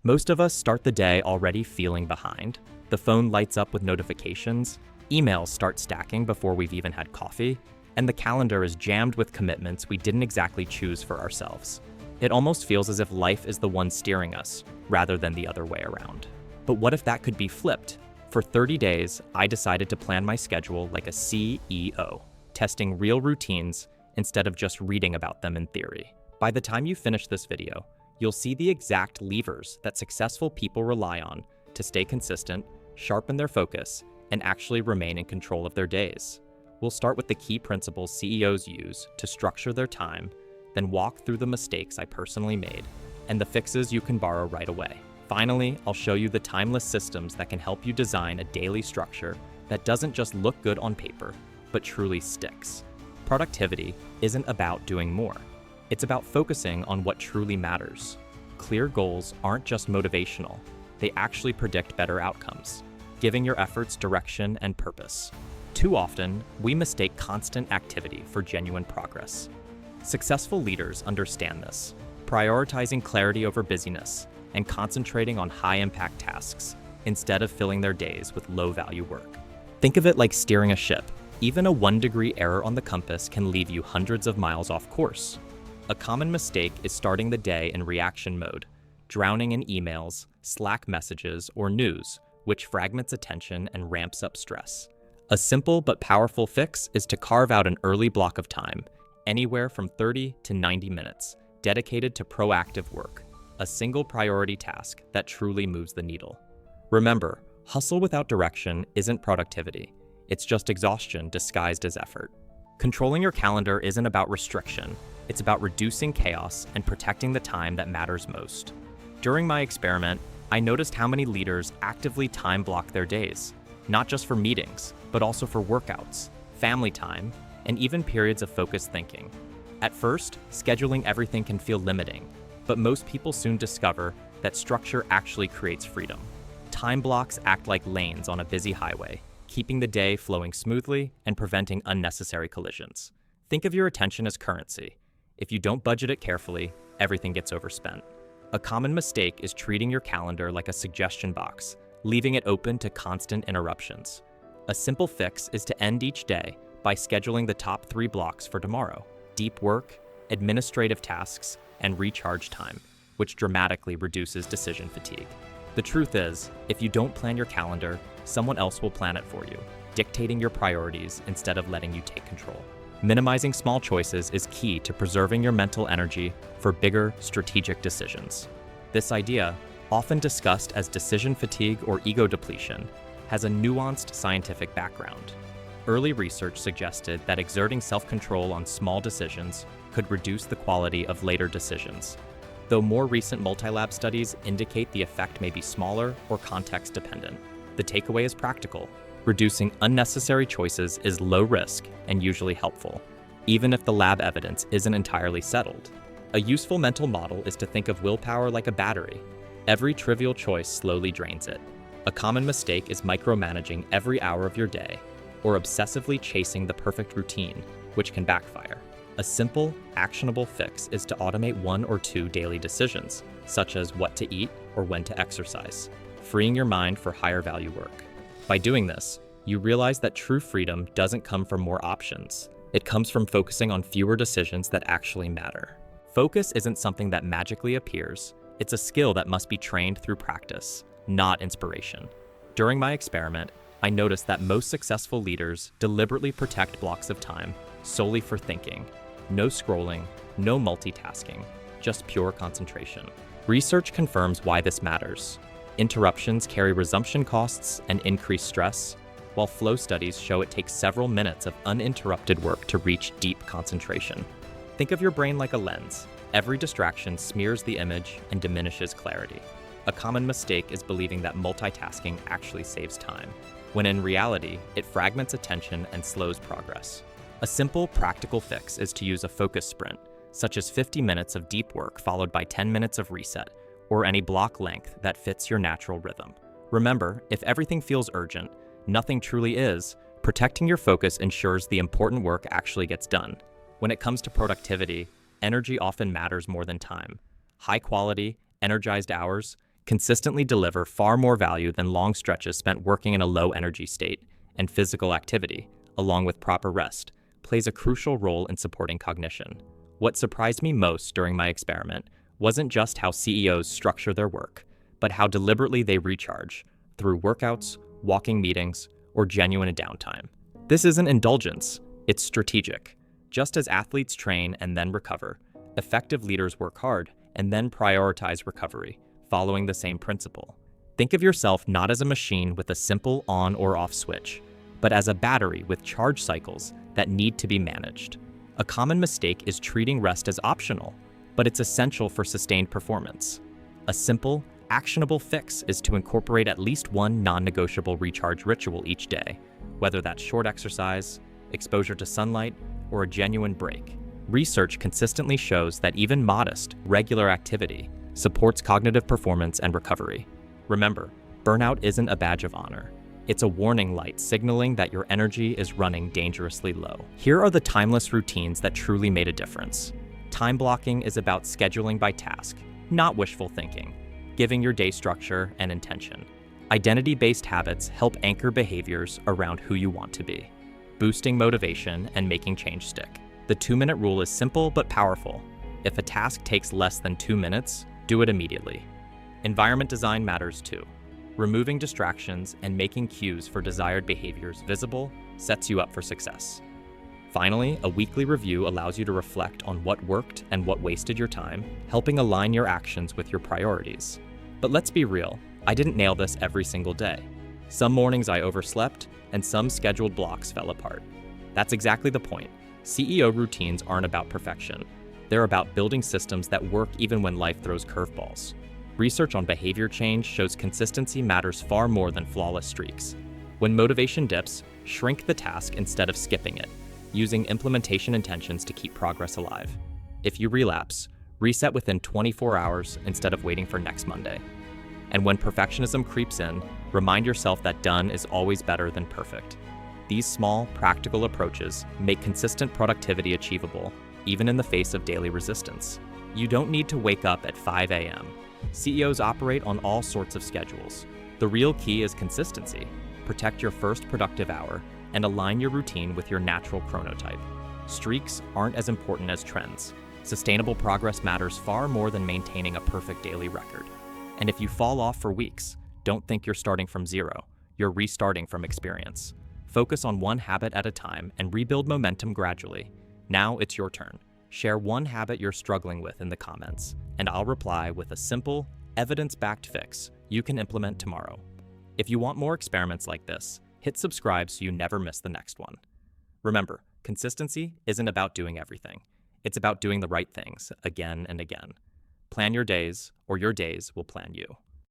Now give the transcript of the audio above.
Most of us start the day already feeling behind. The phone lights up with notifications, emails start stacking before we've even had coffee, and the calendar is jammed with commitments we didn't exactly choose for ourselves. It almost feels as if life is the one steering us, rather than the other way around. But what if that could be flipped? For 30 days, I decided to plan my schedule like a CEO, testing real routines instead of just reading about them in theory. By the time you finish this video, you'll see the exact levers that successful people rely on to stay consistent, sharpen their focus, and actually remain in control of their days. We'll start with the key principles CEOs use to structure their time, then walk through the mistakes I personally made, and the fixes you can borrow right away. Finally, I'll show you the timeless systems that can help you design a daily structure that doesn't just look good on paper, but truly sticks. Productivity isn't about doing more. It's about focusing on what truly matters. Clear goals aren't just motivational, they actually predict better outcomes, giving your efforts direction and purpose. Too often, we mistake constant activity for genuine progress. Successful leaders understand this, prioritizing clarity over busyness and concentrating on high-impact tasks instead of filling their days with low-value work. Think of it like steering a ship. Even a 1-degree error on the compass can leave you hundreds of miles off course. A common mistake is starting the day in reaction mode, drowning in emails, Slack messages, or news, which fragments attention and ramps up stress. A simple but powerful fix is to carve out an early block of time, anywhere from 30 to 90 minutes, dedicated to proactive work, a single priority task that truly moves the needle. Remember, hustle without direction isn't productivity. It's just exhaustion disguised as effort. Controlling your calendar isn't about restriction. It's about reducing chaos and protecting the time that matters most. During my experiment, I noticed how many leaders actively time block their days, not just for meetings, but also for workouts, family time, and even periods of focused thinking. At first, scheduling everything can feel limiting, but most people soon discover that structure actually creates freedom. Time blocks act like lanes on a busy highway, keeping the day flowing smoothly and preventing unnecessary collisions. Think of your attention as currency. If you don't budget it carefully, everything gets overspent. A common mistake is treating your calendar like a suggestion box, leaving it open to constant interruptions. A simple fix is to end each day by scheduling the top 3 blocks for tomorrow: deep work, administrative tasks, and recharge time, which dramatically reduces decision fatigue. The truth is, if you don't plan your calendar, someone else will plan it for you, dictating your priorities instead of letting you take control. Minimizing small choices is key to preserving your mental energy for bigger, strategic decisions. This idea, often discussed as decision fatigue or ego depletion, has a nuanced scientific background. Early research suggested that exerting self-control on small decisions could reduce the quality of later decisions, though more recent multi-lab studies indicate the effect may be smaller or context-dependent. The takeaway is practical. Reducing unnecessary choices is low risk and usually helpful, even if the lab evidence isn't entirely settled. A useful mental model is to think of willpower like a battery. Every trivial choice slowly drains it. A common mistake is micromanaging every hour of your day, or obsessively chasing the perfect routine, which can backfire. A simple, actionable fix is to automate 1 or 2 daily decisions, such as what to eat or when to exercise, freeing your mind for higher value work. By doing this, you realize that true freedom doesn't come from more options. It comes from focusing on fewer decisions that actually matter. Focus isn't something that magically appears. It's a skill that must be trained through practice, not inspiration. During my experiment, I noticed that most successful leaders deliberately protect blocks of time solely for thinking. No scrolling, no multitasking, just pure concentration. Research confirms why this matters. Interruptions carry resumption costs and increased stress, while flow studies show it takes several minutes of uninterrupted work to reach deep concentration. Think of your brain like a lens. Every distraction smears the image and diminishes clarity. A common mistake is believing that multitasking actually saves time, when in reality, it fragments attention and slows progress. A simple, practical fix is to use a focus sprint, such as 50 minutes of deep work followed by 10 minutes of reset, or any block length that fits your natural rhythm. Remember, if everything feels urgent, nothing truly is. Protecting your focus ensures the important work actually gets done. When it comes to productivity, energy often matters more than time. High quality, energized hours consistently deliver far more value than long stretches spent working in a low energy state, and physical activity, along with proper rest, plays a crucial role in supporting cognition. What surprised me most during my experiment wasn't just how CEOs structure their work, but how deliberately they recharge through workouts, walking meetings, or genuine downtime. This isn't indulgence, it's strategic. Just as athletes train and then recover, effective leaders work hard and then prioritize recovery, following the same principle. Think of yourself not as a machine with a simple on or off switch, but as a battery with charge cycles that need to be managed. A common mistake is treating rest as optional, but it's essential for sustained performance. A simple, actionable fix is to incorporate at least one non-negotiable recharge ritual each day, whether that's short exercise, exposure to sunlight, or a genuine break. Research consistently shows that even modest, regular activity supports cognitive performance and recovery. Remember, burnout isn't a badge of honor. It's a warning light signaling that your energy is running dangerously low. Here are the timeless routines that truly made a difference. Time blocking is about scheduling by task, not wishful thinking, giving your day structure and intention. Identity-based habits help anchor behaviors around who you want to be, boosting motivation and making change stick. The 2-minute rule is simple but powerful. If a task takes less than 2 minutes, do it immediately. Environment design matters too. Removing distractions and making cues for desired behaviors visible sets you up for success. Finally, a weekly review allows you to reflect on what worked and what wasted your time, helping align your actions with your priorities. But let's be real, I didn't nail this every single day. Some mornings I overslept, and some scheduled blocks fell apart. That's exactly the point. CEO routines aren't about perfection. They're about building systems that work even when life throws curveballs. Research on behavior change shows consistency matters far more than flawless streaks. When motivation dips, shrink the task instead of skipping it, using implementation intentions to keep progress alive. If you relapse, reset within 24 hours instead of waiting for next Monday. And when perfectionism creeps in, remind yourself that done is always better than perfect. These small, practical approaches make consistent productivity achievable, even in the face of daily resistance. You don't need to wake up at 5 a.m. CEOs operate on all sorts of schedules. The real key is consistency. Protect your first productive hour and align your routine with your natural chronotype. Streaks aren't as important as trends. Sustainable progress matters far more than maintaining a perfect daily record. And if you fall off for weeks, don't think you're starting from zero. You're restarting from experience. Focus on one habit at a time and rebuild momentum gradually. Now it's your turn. Share one habit you're struggling with in the comments, and I'll reply with a simple, evidence-backed fix you can implement tomorrow. If you want more experiments like this, hit subscribe so you never miss the next one. Remember, consistency isn't about doing everything. It's about doing the right things again and again. Plan your days, or your days will plan you.